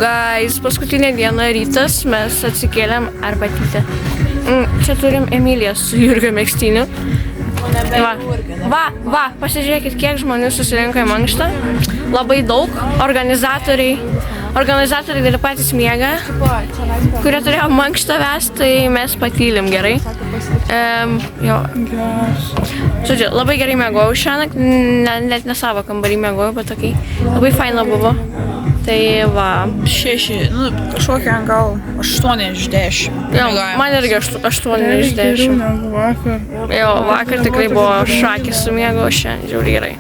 guys, paskutinė diena rytas, mes atsikėlėm arbatytę. Čia turim Emiliją su Jurgio Megztiniu. Va, pasižiūrėkit, kiek žmonių susirinko į mankštą. Labai daug, organizatoriai dar patys miega, kurie turėjo mankštą vest, tai mes patylim gerai. Žodžiu, labai gerai miegojau šiąnakt, net ne savo kambarį miegojau, bet tokiai labai faina buvo. Tai va. 6, kažkokia gal 8 iš 10. Jo, man irgi 8 iš 10. Jo, vakar tikrai buvo šakis su miego, šiandien žiauriai gerai.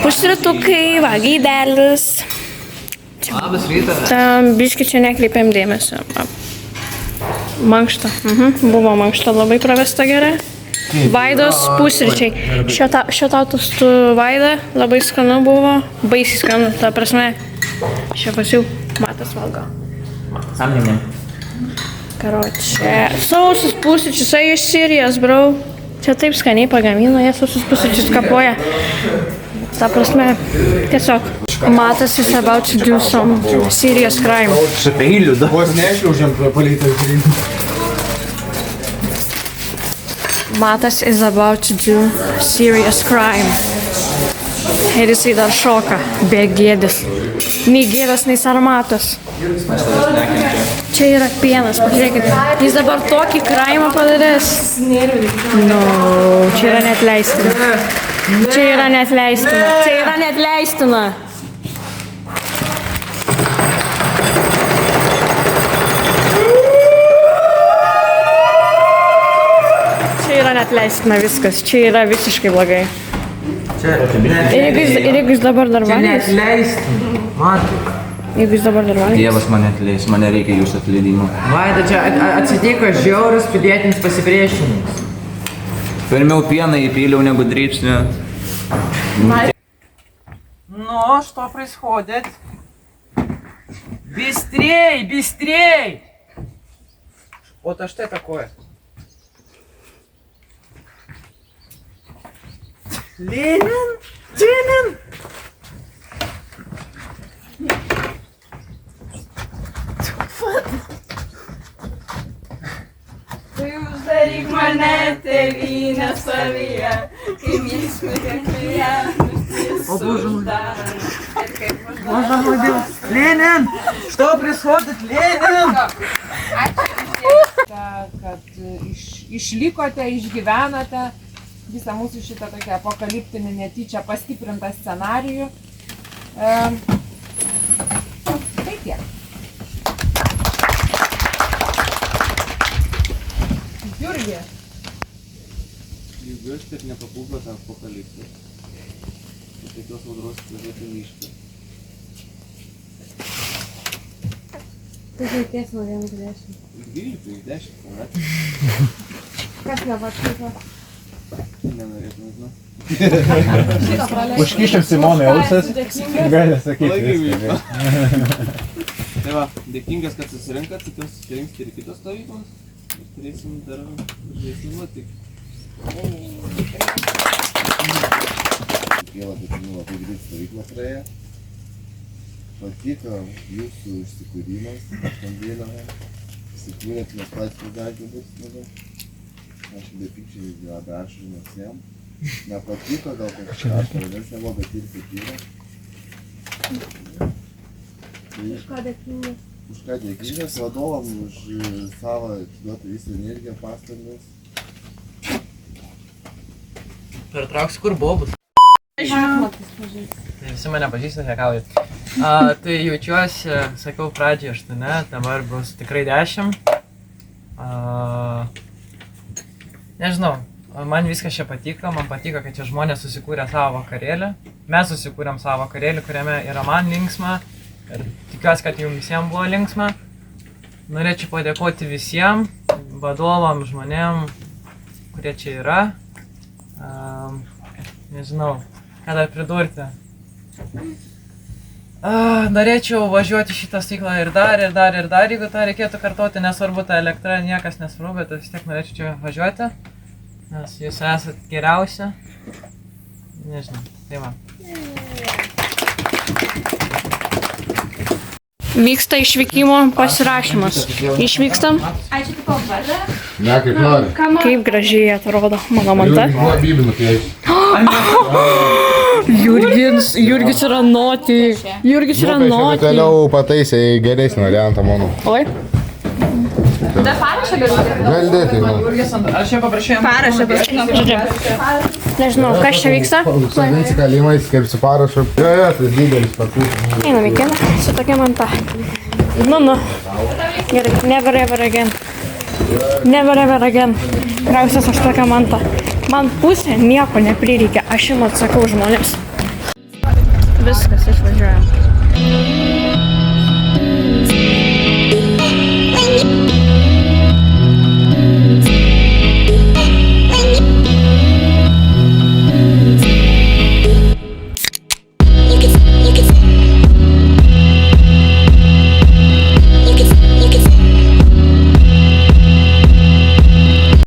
Pusrytukai, va, gaidelis. Labas rytas. Biški čia nekreipiam dėmesio. Mankšta. Buvo mankšta labai pravesta gerai. Vaidos pusryčiai. Šiotautus tu Vaida, labai skanu buvo. Baisiai skanu, ta prasme. Čia pasiau Matas valgo. Samdėm. Karočią. Sausus pusryčius, are you serious, bro? Čia taip skaniai pagamino, jie sausus pusryčius kapoja. Ta prasme, tiesiog. Matas is about to do some serious crime. Su peiliu, da. Vos nešliaužiam palytas grįžti. Matas is about to do serious crime. Ir jisai dar šoka, be gėdės. Nei gėdas, nei sarmatas. Čia yra pienas, pažiūrėkit. Jis dabar tokį crimą padarės. No, čia yra neatleistina. Čia yra neatleistina. Čia yra neatleistina. Čia yra neatleistina viskas. Čia yra visiškai blogai. Ir jeigu jis dabar dar valgys? Čia neatleistina. Matai. Jeigu jis dabar dar valgys? Dievas mane atleis, mane reikia jūsų atleidimo. Vaida, čia atsitiko žiaurus pilietinis pasipriešinimas. Pirmiau pieną įpyliau negu drybsnį. Ну, что происходит? Быстрей, быстрей! Вот, а что это такое? Ленин? Ленин? Ты uždaryk mane, tėvynė savyje, kai mėsime kiekvienas uždarą. Боже мой, Ленин! Что происходит, Ленин? Kad išlikote, išgyvenate visą mūsų šitą tokią apokaliptinį netyčia pastiprintą scenarijų. Tai tiek. Jurgi. Jeigu aš taip nepapūko tą apokaliptą, tai tokios audros turėtų mišką. Tu reikės nuo 1-10. 12-10 kvadratų. Kas nepatiko? Nenorėtum, žinau. Užkišim Simonai ausas ir gali sakyti viską. Tai va, dėkingas, kad susirinkat, tikiuosi susirinkti ir kitos stovyklos. Ir turėsim dar žaisim nuotykių. Kiekvieną tokių labai greit stovyklą praėjo. Patiko jūsų išsikūrimas, Pandėlėje. Įsikūrėt mes patys dargi bus mažai. Aš bepykščiai labai ašarų visiem. Nepatiko, gal kažką ašarės nebuvo, bet ir patyrė. Už ką dėkingas? Už ką dėkingas vadovam, už savo atiduotą visą energiją, pastangas. Pertrauksiu, kur bobus. Visi mane pažįsta, nekauju. Tai jaučiuosi, sakiau pradžiai 8, dabar bus tikrai 10. Nežinau, man viskas čia patiko, man patiko, kad čia žmonės susikūrė savo vakarėlį. Mes susikūrėm savo vakarėlį, kuriame yra man linksma ir tikiuosi, kad jums visiems buvo linksma. Norėčiau padėkoti visiems, vadovam, žmonėm, kurie čia yra. Nežinau, ką dar pridurti. Norėčiau važiuoti šitą stiklą ir dar, jeigu tą reikėtų kartoti, nesvarbu ta elektra, niekas nesvarbu, bet vis tiek norėčiau čia važiuoti, nes jūs esat geriausi. Nežinau, tai va. Vyksta išvykimo pasirašymas. Išvykstam. Ne, kaip nori. Kaip gražiai atrodo mano manta. Buvo bybį nupiešti. Jurgis yra noti. Jurgis yra noti. Toliau pataisė į geresnį variantą, manau. Oi. Gali dėti, manau. Aš čia paprašėjau. Žodžiu. Nežinau, kas čia vyksta. Užsakyti kalimais, kaip su parašu. Jo, tas didelis pakūtas. Einam į kiną su tokia manta. Nu. Gerai, never ever again. Never ever again. Krausias aš tokią mantą. Man pusė nieko neprireikia, aš jums atsakau žmonės. Viskas, išvažiuojam.